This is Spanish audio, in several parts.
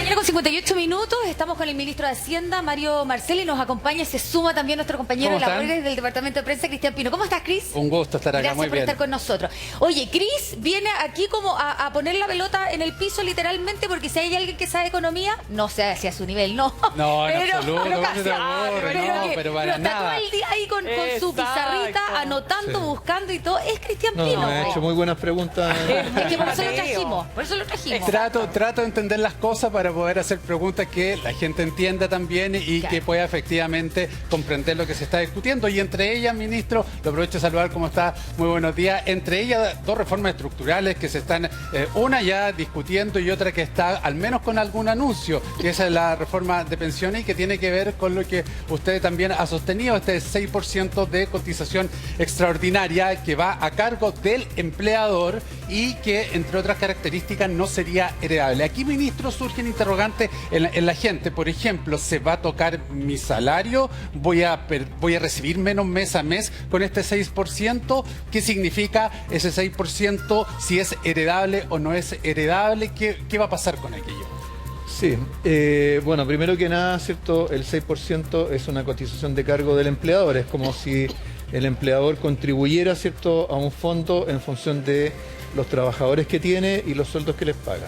mañana con 58 minutos, estamos con el ministro de Hacienda, Mario Marcel, nos acompaña, se suma también nuestro compañero de la huelga del Departamento de Prensa, Cristian Pino. ¿Cómo estás, Cris? Un gusto estar acá, Gracias muy por bien. estar con nosotros. Oye, Cris viene aquí como a poner la pelota en el piso literalmente, porque si hay alguien que sabe economía, no sé hacia su nivel, no. No, en pero, absoluto, pero casi, no te aburres, no, pero para está nada. todo el día ahí con su pizarrita, anotando, buscando y todo. Es Cristian Pino. Me ha hecho muy buenas preguntas. Es que por eso lo trajimos, por eso lo trajimos. Trato de entender las cosas para poder hacer preguntas que la gente entienda también y que pueda efectivamente comprender lo que se está discutiendo. Y entre ellas, ministro, lo aprovecho de saludar, ¿cómo está? Muy buenos días. Entre ellas, dos reformas estructurales que se están, una ya discutiendo y otra que está al menos con algún anuncio, que es la reforma de pensiones y que tiene que ver con lo que usted también ha sostenido, este 6% de cotización extraordinaria que va a cargo del empleador y que, entre otras características, no sería heredable. Aquí, ministro, surgen interrogantes en la gente. Por ejemplo, ¿se va a tocar mi salario? ¿Voy a recibir menos mes a mes con este 6%? ¿Qué significa ese 6%? ¿Si es heredable o no es heredable? ¿Qué va a pasar con aquello? Sí, bueno, primero que nada, ¿cierto? El 6% es una cotización de cargo del empleador. Es como si el empleador contribuyera, ¿cierto?, a un fondo en función de los trabajadores que tiene y los sueldos que les paga.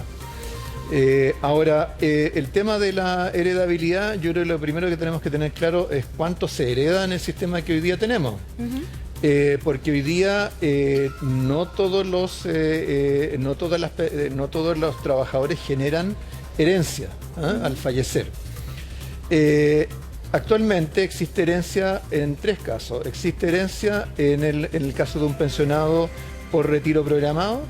Ahora, el tema de la heredabilidad, yo creo que lo primero que tenemos que tener claro es cuánto se hereda en el sistema que hoy día tenemos. Porque hoy día no todos los trabajadores generan herencia al fallecer. Actualmente existe herencia en tres casos. Existe herencia en el caso de un pensionado por retiro programado,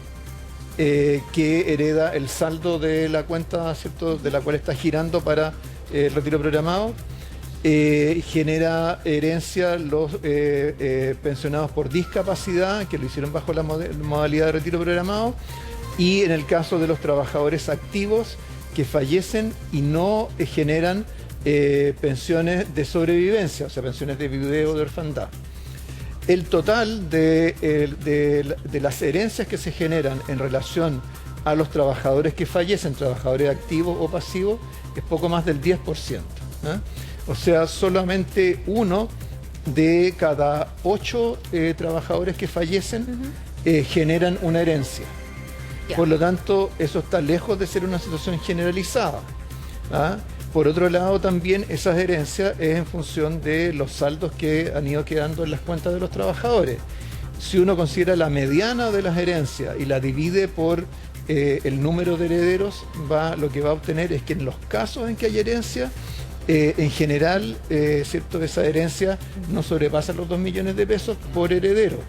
que hereda el saldo de la cuenta, ¿cierto?, de la cual está girando para el retiro programado. Genera herencia los pensionados por discapacidad, que lo hicieron bajo la modalidad de retiro programado, y en el caso de los trabajadores activos que fallecen y no generan pensiones de sobrevivencia, o sea, pensiones de viudeo o de orfandad. El total de las herencias que se generan en relación a los trabajadores que fallecen, trabajadores activos o pasivos, es poco más del 10%. O sea, solamente uno de cada 8 trabajadores que fallecen generan una herencia. Por lo tanto, eso está lejos de ser una situación generalizada. Por otro lado, también esas herencias es en función de los saldos que han ido quedando en las cuentas de los trabajadores. Si uno considera la mediana de las herencias y la divide por el número de herederos, lo que va a obtener es que en los casos en que hay herencia, en general, ¿cierto?, esa herencia no sobrepasa los 2 millones de pesos por heredero.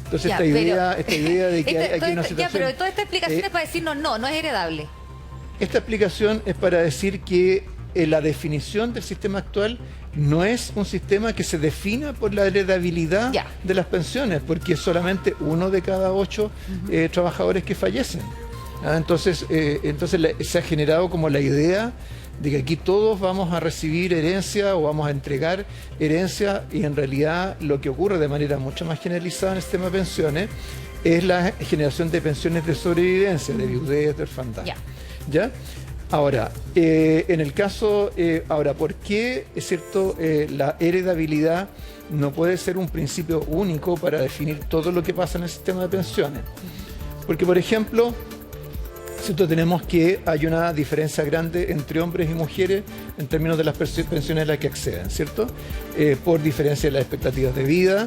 Entonces, esta idea de que hay aquí una situación... pero toda esta explicación es para decirnos no es heredable. Esta explicación es para decir que la definición del sistema actual no es un sistema que se defina por la heredabilidad de las pensiones, porque es solamente uno de cada 8 trabajadores que fallecen. Entonces se ha generado como la idea de que aquí todos vamos a recibir herencia o vamos a entregar herencia, y en realidad lo que ocurre de manera mucho más generalizada en el sistema de pensiones es la generación de pensiones de sobrevivencia, de viudez, de orfandad. ¿Ya? Ahora, en el caso, ¿por qué, es cierto, la heredabilidad no puede ser un principio único para definir todo lo que pasa en el sistema de pensiones? Porque, por ejemplo, ¿cierto?, tenemos que hay una diferencia grande entre hombres y mujeres en términos de las pensiones a las que acceden, ¿cierto? Por diferencia de las expectativas de vida,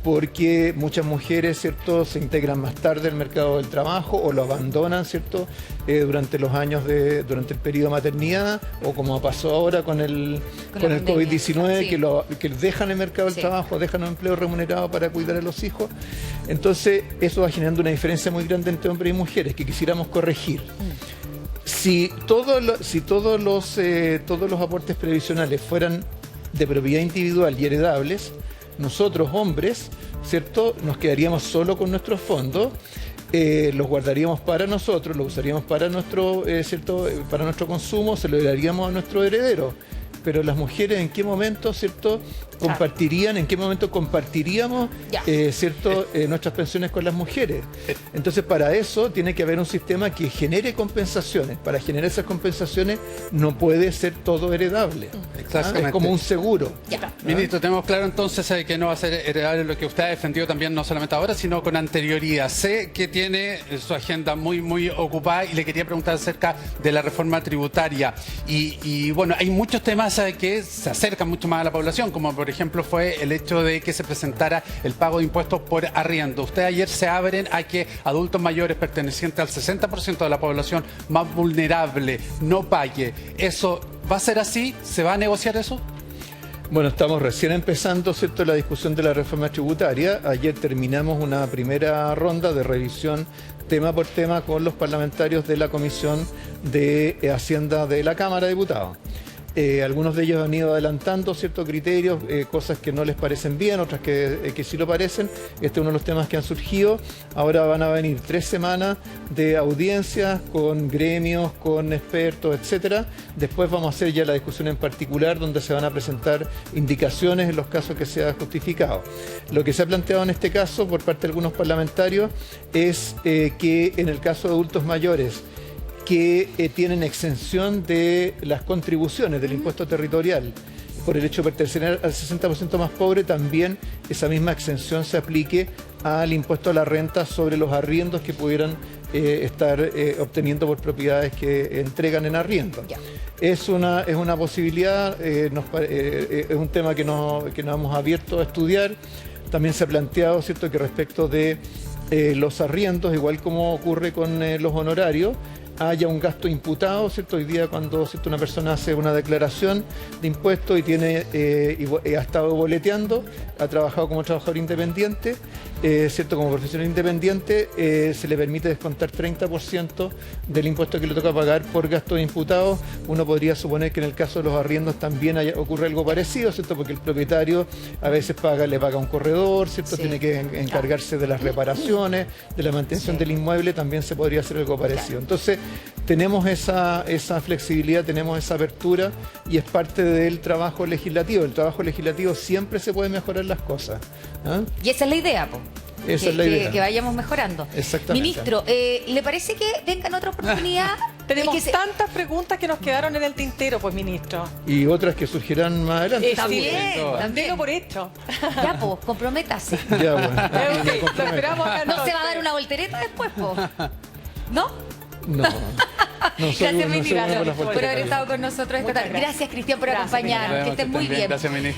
porque muchas mujeres, ¿cierto?, se integran más tarde al mercado del trabajo o lo abandonan, ¿cierto?, durante los años durante el periodo de maternidad, o como pasó ahora con el COVID-19, que dejan el mercado del trabajo, dejan un empleo remunerado para cuidar a los hijos. Entonces, eso va generando una diferencia muy grande entre hombres y mujeres que quisiéramos corregir. Si todos los aportes previsionales fueran de propiedad individual y heredables, nosotros, hombres, ¿cierto?, nos quedaríamos solo con nuestros fondos, los guardaríamos para nosotros, los usaríamos para nuestro consumo, se lo daríamos a nuestros herederos. Pero las mujeres, ¿en qué momento, cierto, compartirían, en qué momento compartiríamos nuestras pensiones con las mujeres. Entonces, para eso tiene que haber un sistema que genere compensaciones. Para generar esas compensaciones no puede ser todo heredable. Es como un seguro. Ministro, tenemos claro entonces que no va a ser heredable lo que usted ha defendido también, no solamente ahora, sino con anterioridad. Sé que tiene su agenda muy ocupada y le quería preguntar acerca de la reforma tributaria. Y bueno, hay muchos temas que se acercan mucho más a la población, como por ejemplo fue el hecho de que se presentara el pago de impuestos por arriendo. Ustedes ayer se abren a que adultos mayores pertenecientes al 60% de la población más vulnerable no pague. ¿Eso va a ser así? ¿Se va a negociar eso? Bueno, estamos recién empezando, ¿cierto?, la discusión de la reforma tributaria. Ayer terminamos una primera ronda de revisión tema por tema con los parlamentarios de la Comisión de Hacienda de la Cámara de Diputados. Algunos de ellos han ido adelantando ciertos criterios, cosas que no les parecen bien, otras que sí lo parecen. Este es uno de los temas que han surgido. Ahora van a venir 3 semanas de audiencias con gremios, con expertos, etcétera. Después vamos a hacer ya la discusión en particular, donde se van a presentar indicaciones en los casos que sea justificado. Lo que se ha planteado en este caso por parte de algunos parlamentarios es que en el caso de adultos mayores que tienen exención de las contribuciones del impuesto territorial por el hecho de pertenecer al 60% más pobre, también esa misma exención se aplique al impuesto a la renta sobre los arriendos que pudieran estar obteniendo por propiedades que entregan en arriendo. Es una posibilidad, es un tema que nos hemos abierto a estudiar. También se ha planteado, ¿cierto?, que respecto de los arriendos, igual como ocurre con los honorarios, haya un gasto imputado, ¿cierto? Hoy día cuando, ¿cierto?, una persona hace una declaración de impuestos y tiene ha estado boleteando, ha trabajado como trabajador independiente, ¿cierto?, como profesional independiente, se le permite descontar 30% del impuesto que le toca pagar por gastos imputados. Uno podría suponer que en el caso de los arriendos también ocurre algo parecido, ¿cierto?, porque el propietario a veces le paga a un corredor, ¿cierto?, tiene que encargarse de las reparaciones, de la mantención del inmueble, también se podría hacer algo parecido. Entonces, tenemos esa flexibilidad, tenemos esa apertura y es parte del trabajo legislativo. El trabajo legislativo siempre se puede mejorar las cosas. Y esa es la idea, po. Esa es la idea. Que vayamos mejorando. Exactamente. Ministro, ¿le parece que venga en otra oportunidad? Tenemos tantas preguntas que nos quedaron en el tintero, pues, ministro. Y otras que surgirán más adelante. También por esto. Ya, pues, comprométase. Ya, bueno. Lo esperamos acá. ¿No se va a dar una voltereta después, po? ¿No? No. Gracias, ministro, por haber estado con nosotros esta tarde. Gracias, Cristian, por acompañarnos. Que estés muy bien. Gracias, ministro.